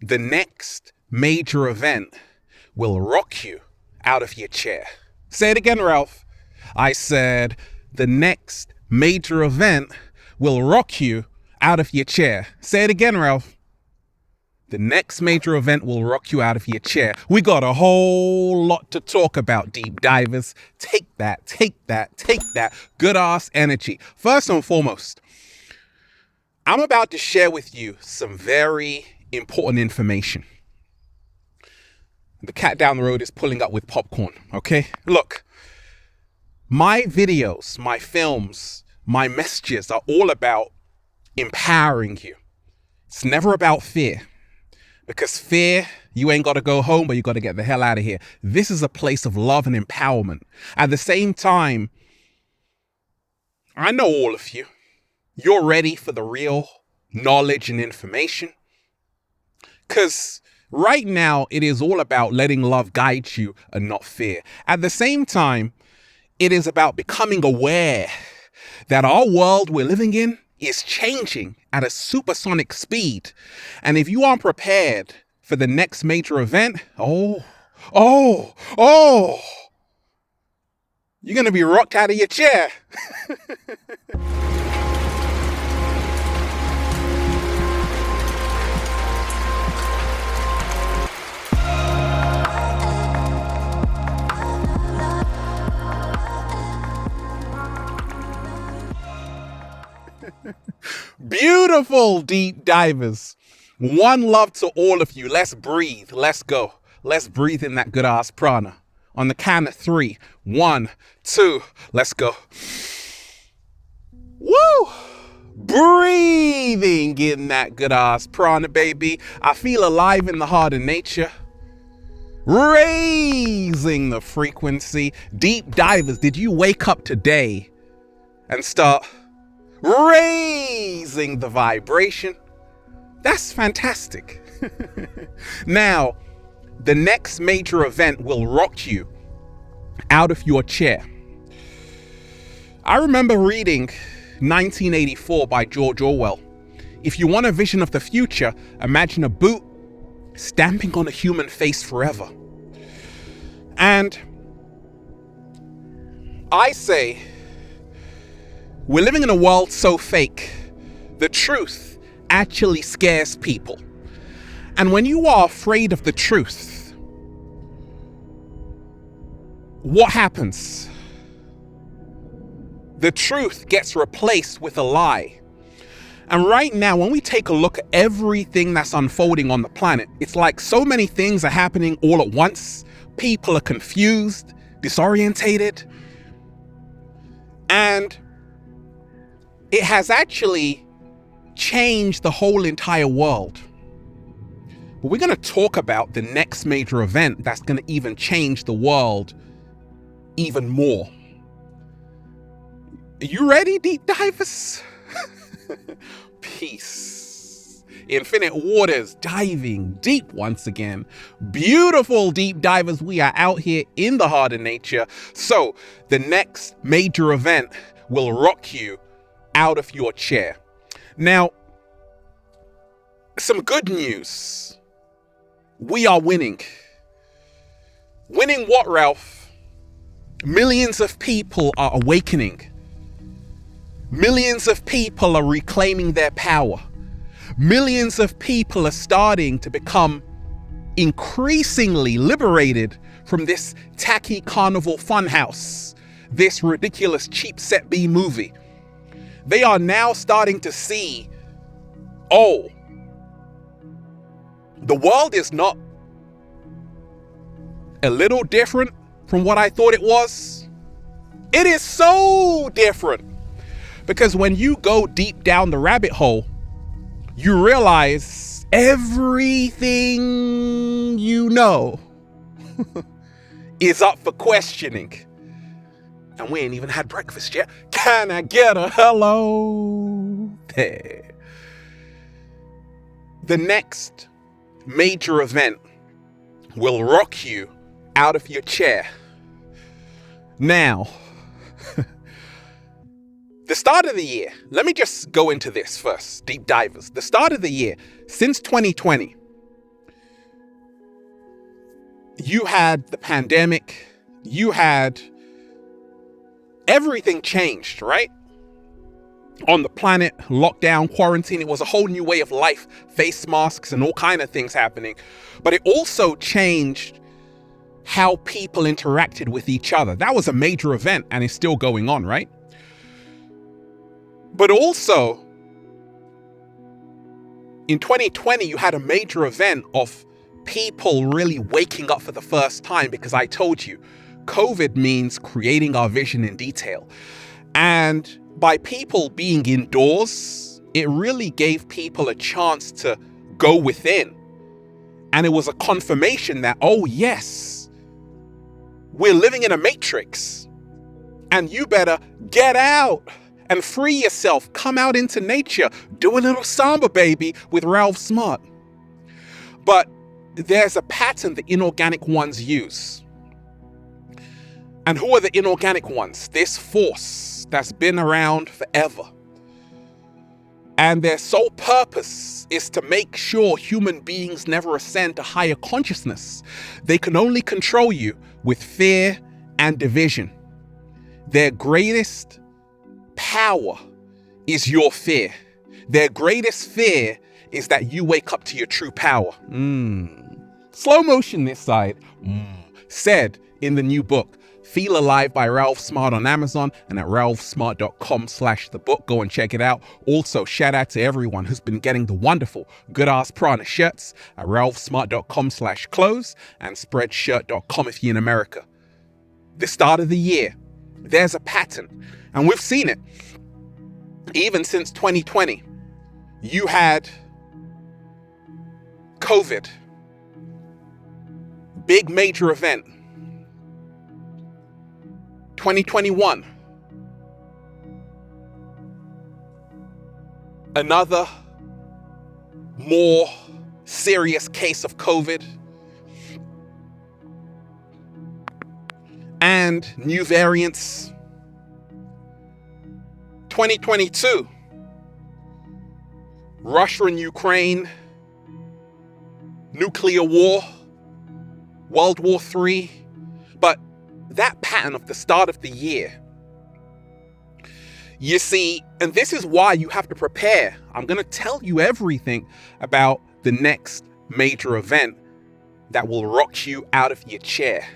The next major event will rock you out of your chair. Say it again, Ralph. I said, the next major event will rock you out of your chair. Say it again, Ralph. The next major event will rock you out of your chair. We got a whole lot to talk about, deep divers. Take that. Good ass energy. First and foremost, I'm about to share with you some very important information. The cat down the road is pulling up with popcorn, okay? Look, my videos, my films, my messages are all about empowering you. It's never about fear. Because fear, you ain't got to go home, but you got to get the hell out of here. This is a place of love and empowerment. At the same time, I know all of you. You're ready for the real knowledge and information. Because right now, it is all about letting love guide you and not fear. At the same time, it is about becoming aware that our world we're living in is changing at a supersonic speed. And if you aren't prepared for the next major event, you're going to be rocked out of your chair. Beautiful deep divers. One love to all of you. Let's breathe. Let's go. Let's breathe in that good ass prana. On the count of 3. 1, 2, let's go. Woo! Breathing in that good ass prana, baby. I feel alive in the heart of nature. Raising the frequency. Deep divers, did you wake up today and start raising the vibration? That's fantastic. Now, the next major event will rock you out of your chair. I remember reading 1984 by George Orwell. If you want a vision of the future, imagine a boot stamping on a human face forever. And I say, we're living in a world so fake, the truth actually scares people. And when you are afraid of the truth, what happens? The truth gets replaced with a lie. And right now, when we take a look at everything that's unfolding on the planet, it's like so many things are happening all at once. People are confused, disorientated, and it has actually changed the whole entire world. But we're going to talk about the next major event that's going to even change the world even more. Are you ready, deep divers? Peace. Infinite waters, diving deep once again. Beautiful deep divers, we are out here in the heart of nature. So the next major event will rock you out of your chair. Now, some good news. We are winning. Winning what, Ralph? Millions of people are awakening. Millions of people are reclaiming their power. Millions of people are starting to become increasingly liberated from this tacky carnival funhouse, this ridiculous cheap set B movie. They are now starting to see, oh, the world is not a little different from what I thought it was. It is so different. Because when you go deep down the rabbit hole, you realize everything you know is up for questioning. And we ain't even had breakfast yet. Can I get a hello there? The next major event will rock you out of your chair. Now, the start of the year, let me just go into this first, deep divers. The start of the year, since 2020, You had the pandemic, you had everything changed, right? On the planet, lockdown, quarantine, it was a whole new way of life, face masks and all kind of things happening. But it also changed how people interacted with each other. That was a major event and it's still going on, right? But also, in 2020, you had a major event of people really waking up for the first time, because I told you, COVID means creating our vision in detail. And by people being indoors, it really gave people a chance to go within. And it was a confirmation that, oh yes, we're living in a matrix and you better get out and free yourself. Come out into nature, do a little samba, baby, with Ralph Smart. But there's a pattern the inorganic ones use. And who are the inorganic ones? This force that's been around forever. And their sole purpose is to make sure human beings never ascend to higher consciousness. They can only control you with fear and division. Their greatest power is your fear. Their greatest fear is that you wake up to your true power. Slow motion this side. Said in the new book, Feel Alive by Ralph Smart on Amazon and at ralphsmart.com/the book. Go and check it out. Also, shout out to everyone who's been getting the wonderful Good Ass Prana shirts at ralphsmart.com/clothes and spreadshirt.com if you're in America. The start of the year, there's a pattern, and we've seen it. Even since 2020, you had COVID, big major event. 2021, another more serious case of COVID, and new variants. 2022, Russia and Ukraine, nuclear war, World War III. But that pattern of the start of the year, you see, and this is why you have to prepare. I'm going to tell you everything about the next major event that will rock you out of your chair.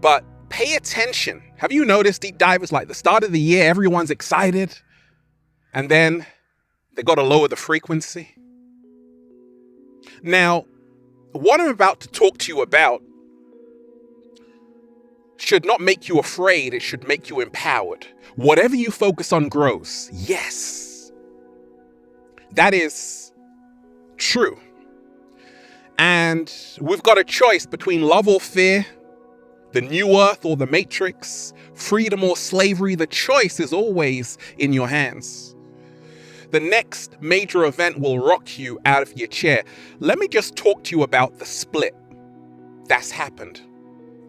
But pay attention. Have you noticed, deep divers, like the start of the year, everyone's excited, and then they got to lower the frequency? Now, what I'm about to talk to you about should not make you afraid, it should make you empowered. Whatever you focus on grows. Yes. That is true. And we've got a choice between love or fear, the new earth or the matrix, freedom or slavery. The choice is always in your hands. The next major event will rock you out of your chair. Let me just talk to you about the split that's happened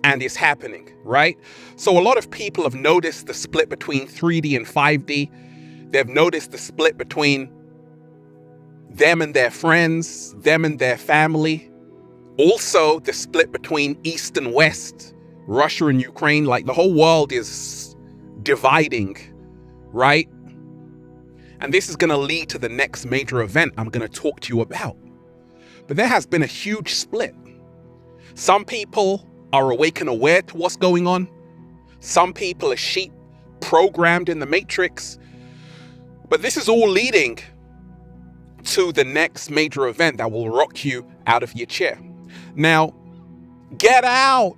and is happening, right? So a lot of people have noticed the split between 3D and 5D. They've noticed the split between them and their friends, them and their family. Also, the split between East and West, Russia and Ukraine. Like, the whole world is dividing, right? And this is going to lead to the next major event I'm going to talk to you about. But there has been a huge split. Some people are awake and aware to what's going on. Some people are sheep programmed in the matrix. But this is all leading to the next major event that will rock you out of your chair. Now, Get Out.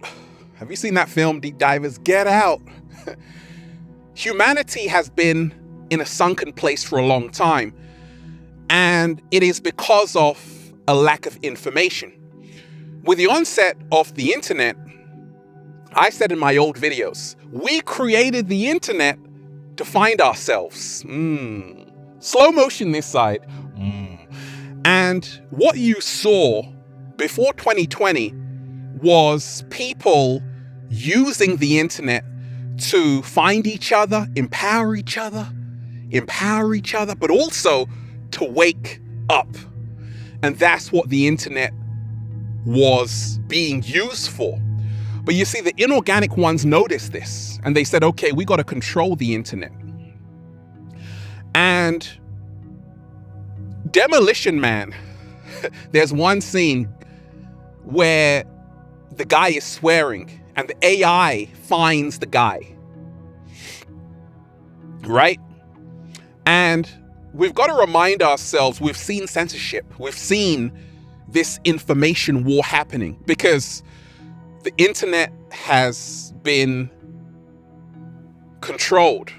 Have you seen that film, Deep Divers? Get Out. Humanity has been in a sunken place for a long time, and it is because of a lack of information. With the onset of the internet, I said in my old videos, we created the internet to find ourselves. Slow motion this side. And what you saw before 2020 was people using the internet to find each other, empower each other, but also to wake up. And that's what the internet was being used for. But you see, the inorganic ones noticed this and they said, okay, we got to control the internet. And Demolition Man, there's one scene where the guy is swearing and the AI finds the guy, right? And we've got to remind ourselves, we've seen censorship, we've seen this information war happening because the internet has been controlled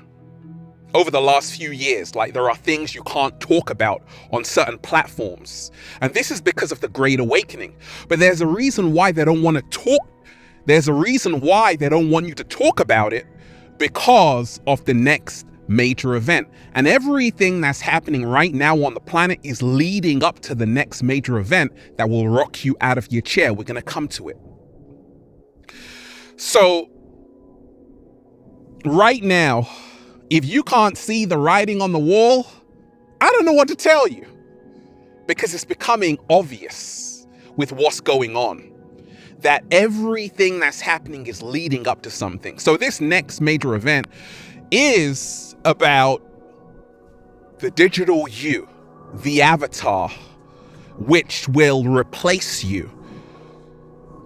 over the last few years. Like, there are things you can't talk about on certain platforms. And this is because of the Great Awakening. But there's a reason why they don't want to talk. There's a reason why they don't want you to talk about it, because of the next major event. And everything that's happening right now on the planet is leading up to the next major event that will rock you out of your chair. We're going to come to it. So right now, if you can't see the writing on the wall, I don't know what to tell you, because it's becoming obvious with what's going on that everything that's happening is leading up to something. So this next major event is about the digital you, the avatar, which will replace you.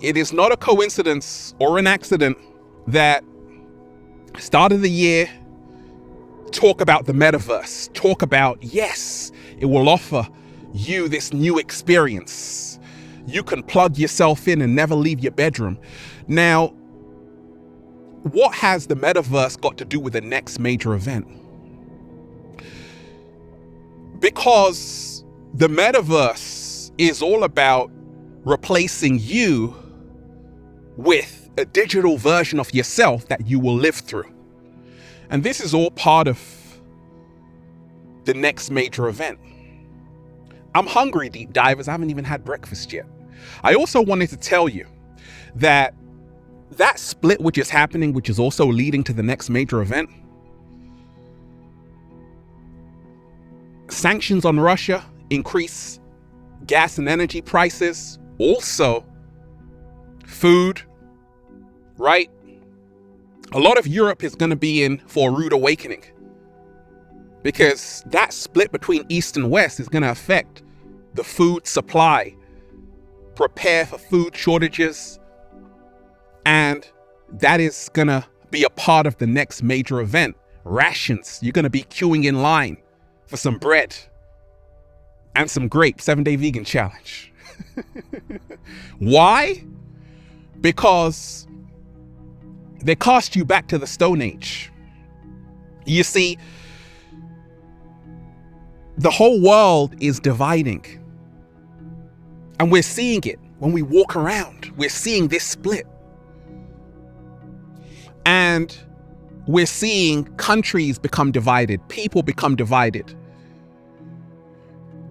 It is not a coincidence or an accident that start of the year, talk about the metaverse, talk about, yes, it will offer you this new experience. You can plug yourself in and never leave your bedroom. Now, what has the metaverse got to do with the next major event? Because the metaverse is all about replacing you with a digital version of yourself that you will live through. And this is all part of the next major event. I'm hungry, deep divers. I haven't even had breakfast yet. I also wanted to tell you that that split which is happening, which is also leading to the next major event, sanctions on Russia increase gas and energy prices, also food, right? A lot of Europe is going to be in for a rude awakening, because that split between East and West is going to affect the food supply, prepare for food shortages, and that is going to be a part of the next major event. Rations. You're going to be queuing in line for some bread and some grapes, 7-day vegan challenge. Why? Because they cast you back to the Stone Age. You see, the whole world is dividing. And we're seeing it when we walk around. We're seeing this split. And we're seeing countries become divided, people become divided.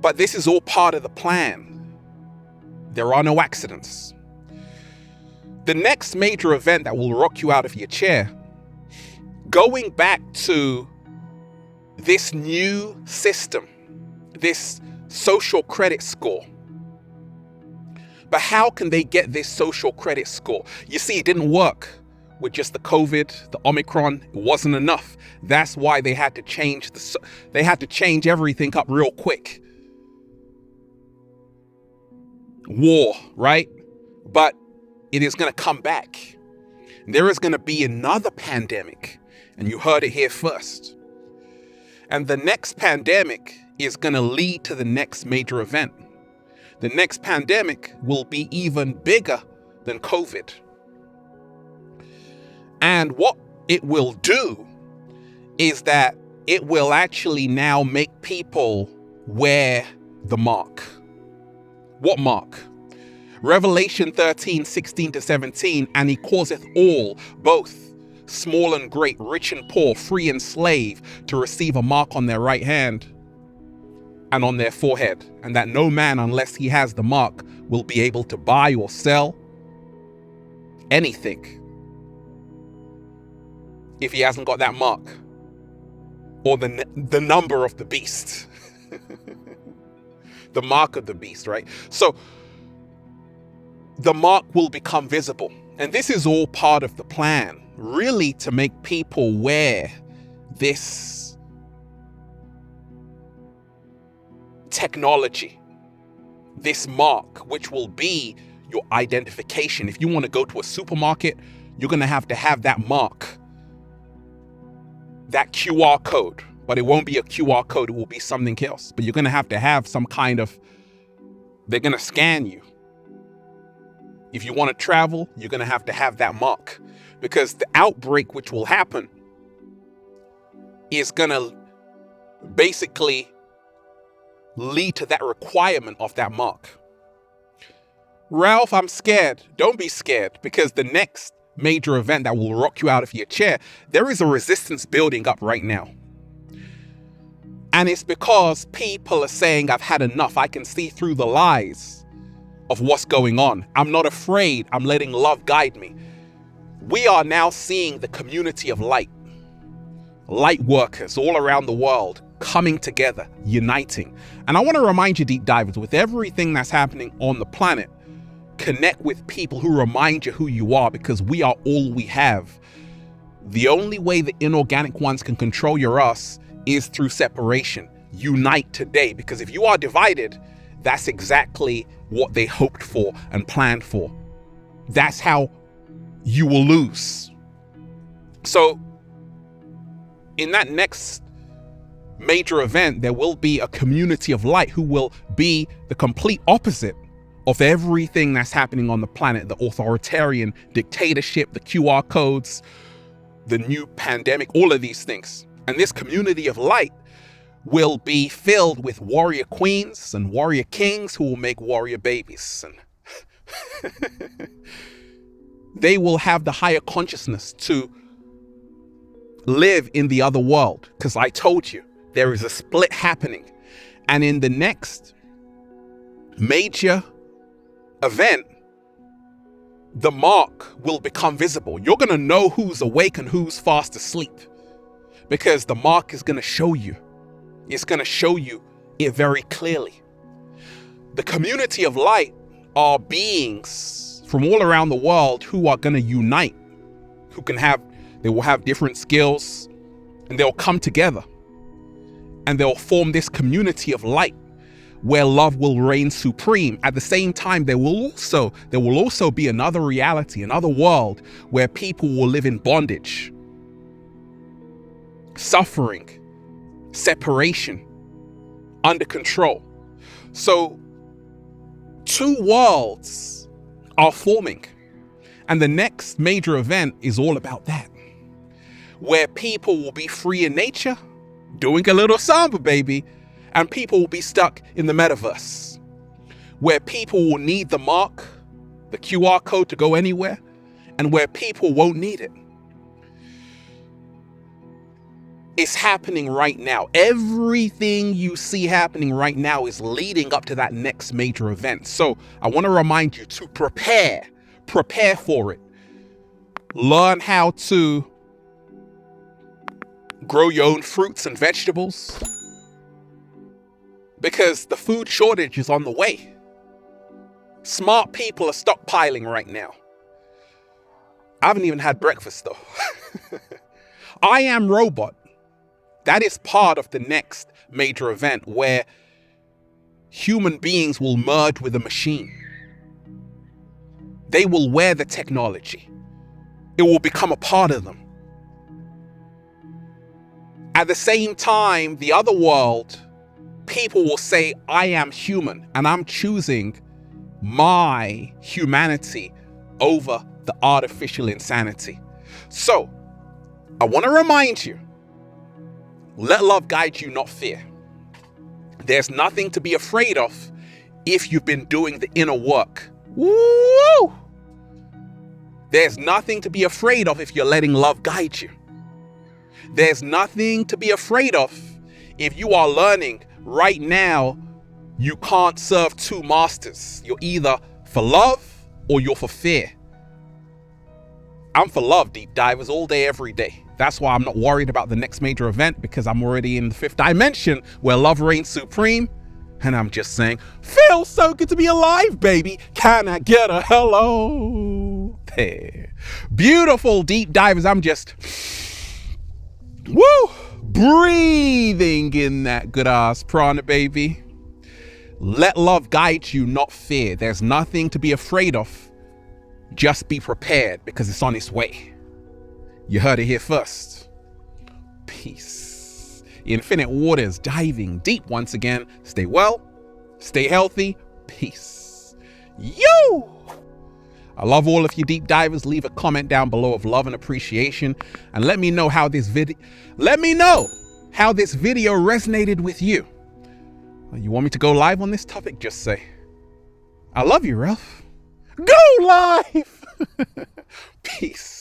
But this is all part of the plan. There are no accidents. The next major event that will rock you out of your chair, going back to this new system, this social credit score. But how can they get this social credit score? You see, it didn't work with just the COVID, the Omicron. It wasn't enough. That's why they had to change everything up real quick. War, right? But it is going to come back. There is going to be another pandemic, and you heard it here first. And the next pandemic is going to lead to the next major event. The next pandemic will be even bigger than COVID. And what it will do is that it will actually now make people wear the mark. What mark? Revelation 13:16-17, and he causeth all, both small and great, rich and poor, free and slave, to receive a mark on their right hand and on their forehead, and that no man, unless he has the mark, will be able to buy or sell anything if he hasn't got that mark or the number of the beast. The mark of the beast, right? So the mark will become visible. And this is all part of the plan, really, to make people wear this technology, this mark, which will be your identification. If you want to go to a supermarket, you're going to have that mark, that QR code. But it won't be a QR code, it will be something else. But you're going to have some kind of, they're going to scan you. If you want to travel, you're going to have that mark, because the outbreak which will happen is going to basically lead to that requirement of that mark. Ralph, I'm scared. Don't be scared, because the next major event that will rock you out of your chair, there is a resistance building up right now. And it's because people are saying, I've had enough. I can see through the lies of what's going on. I'm not afraid. I'm letting love guide me. We are now seeing the community of light workers all around the world coming together, uniting. And I want to remind you, deep divers, with everything that's happening on the planet, connect with people who remind you who you are, because we are all we have. The only way the inorganic ones can control your us is through separation. Unite today, because if you are divided, that's exactly what they hoped for and planned for. That's how you will lose. So in that next major event, there will be a community of light who will be the complete opposite of everything that's happening on the planet, the authoritarian dictatorship, the QR codes, the new pandemic, all of these things. And this community of light will be filled with warrior queens and warrior kings who will make warrior babies. And they will have the higher consciousness to live in the other world, because I told you, there is a split happening. And in the next major event, the mark will become visible. You're going to know who's awake and who's fast asleep, because the mark is going to show you. It's going to show you it very clearly. The community of light are beings from all around the world who are going to unite, they will have different skills, and they'll come together and they'll form this community of light where love will reign supreme. At the same time, there will also be another reality, another world where people will live in bondage, suffering, separation, under control. So two worlds are forming, and the next major event is all about that, where people will be free in nature, doing a little samba, baby, and people will be stuck in the metaverse, where people will need the mark, the QR code to go anywhere, and where people won't need it. It's happening right now. Everything you see happening right now is leading up to that next major event. So I want to remind you to prepare for it. Learn how to grow your own fruits and vegetables, because the food shortage is on the way. Smart people are stockpiling right now. I haven't even had breakfast though. I Am Robot. That is part of the next major event, where human beings will merge with a machine. They will wear the technology. It will become a part of them. At the same time, the other world, people will say, I am human, and I'm choosing my humanity over the artificial insanity. So, I want to remind you, let love guide you, not fear. There's nothing to be afraid of if you've been doing the inner work. Woo! There's nothing to be afraid of if you're letting love guide you. There's nothing to be afraid of if you are learning right now you can't serve two masters. You're either for love or you're for fear. I'm for love, deep divers, all day, every day. That's why I'm not worried about the next major event, because I'm already in the fifth dimension where love reigns supreme. And I'm just saying, feels so good to be alive, baby. Can I get a hello? There. Beautiful deep divers. I'm just, woo, breathing in that good ass prana, baby. Let love guide you, not fear. There's nothing to be afraid of. Just be prepared because it's on its way. You heard it here first. Peace. Infinite waters diving deep once again. Stay well, stay healthy. Peace. You. I love all of you deep divers. Leave a comment down below of love and appreciation, and let me know how this video resonated with you. You want me to go live on this topic? Just say, I love you, Ralph. Go live. Peace.